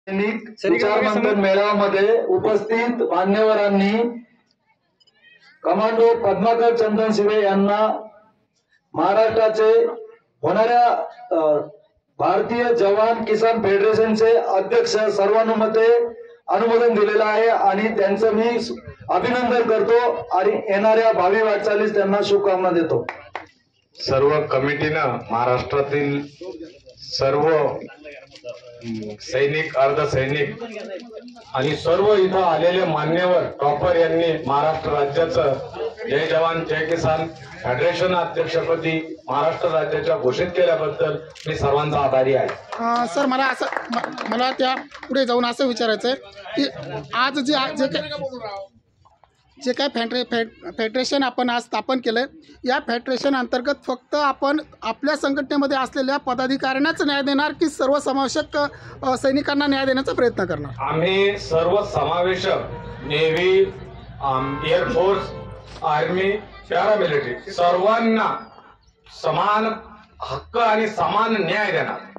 विचारमंथन मेळाव्यामध्ये उपस्थित मान्यवरांनी कमांडो पद्माकर चंदन शिवे यांना महाराष्ट्राचे होणाऱ्या भारतीय जवान किसान फेडरेशनचे अध्यक्ष सर्वानुमते अनुमोदन दिलेलं आहे आणि त्यांचं मी अभिनंदन करतो आणि येणाऱ्या भावी वाटचालीस त्यांना शुभकामना देतो। सर्व कमिटीनं महाराष्ट्रातील सर्व सैनिक अर्धसैनिक आणि सर्व इथं आलेले मान्यवर टॉपर यांनी महाराष्ट्र राज्याचं जय जवान जय किसान फेडरेशन अध्यक्षपदी महाराष्ट्र राज्याच्या घोषित केल्याबद्दल मी सर्वांचा आभारी आहे। सर मला त्या पुढे जाऊन असं विचारायचं आहे की आज जे काय फेडरेशन आपण आज स्थापन केलं या फेडरेशन अंतर्गत फक्त आपण आपल्या संघटनेमध्ये असलेल्या पदाधिकाऱ्यांनाच न्याय देणार की सर्वसमावेशक सैनिकांना न्याय देण्याचा प्रयत्न करणार? आम्ही सर्व समावेशक नेव्ही, एअरफोर्स, आर्मी, पॅरामिलिटरी सर्वांना समान हक्क आणि समान न्याय देणार।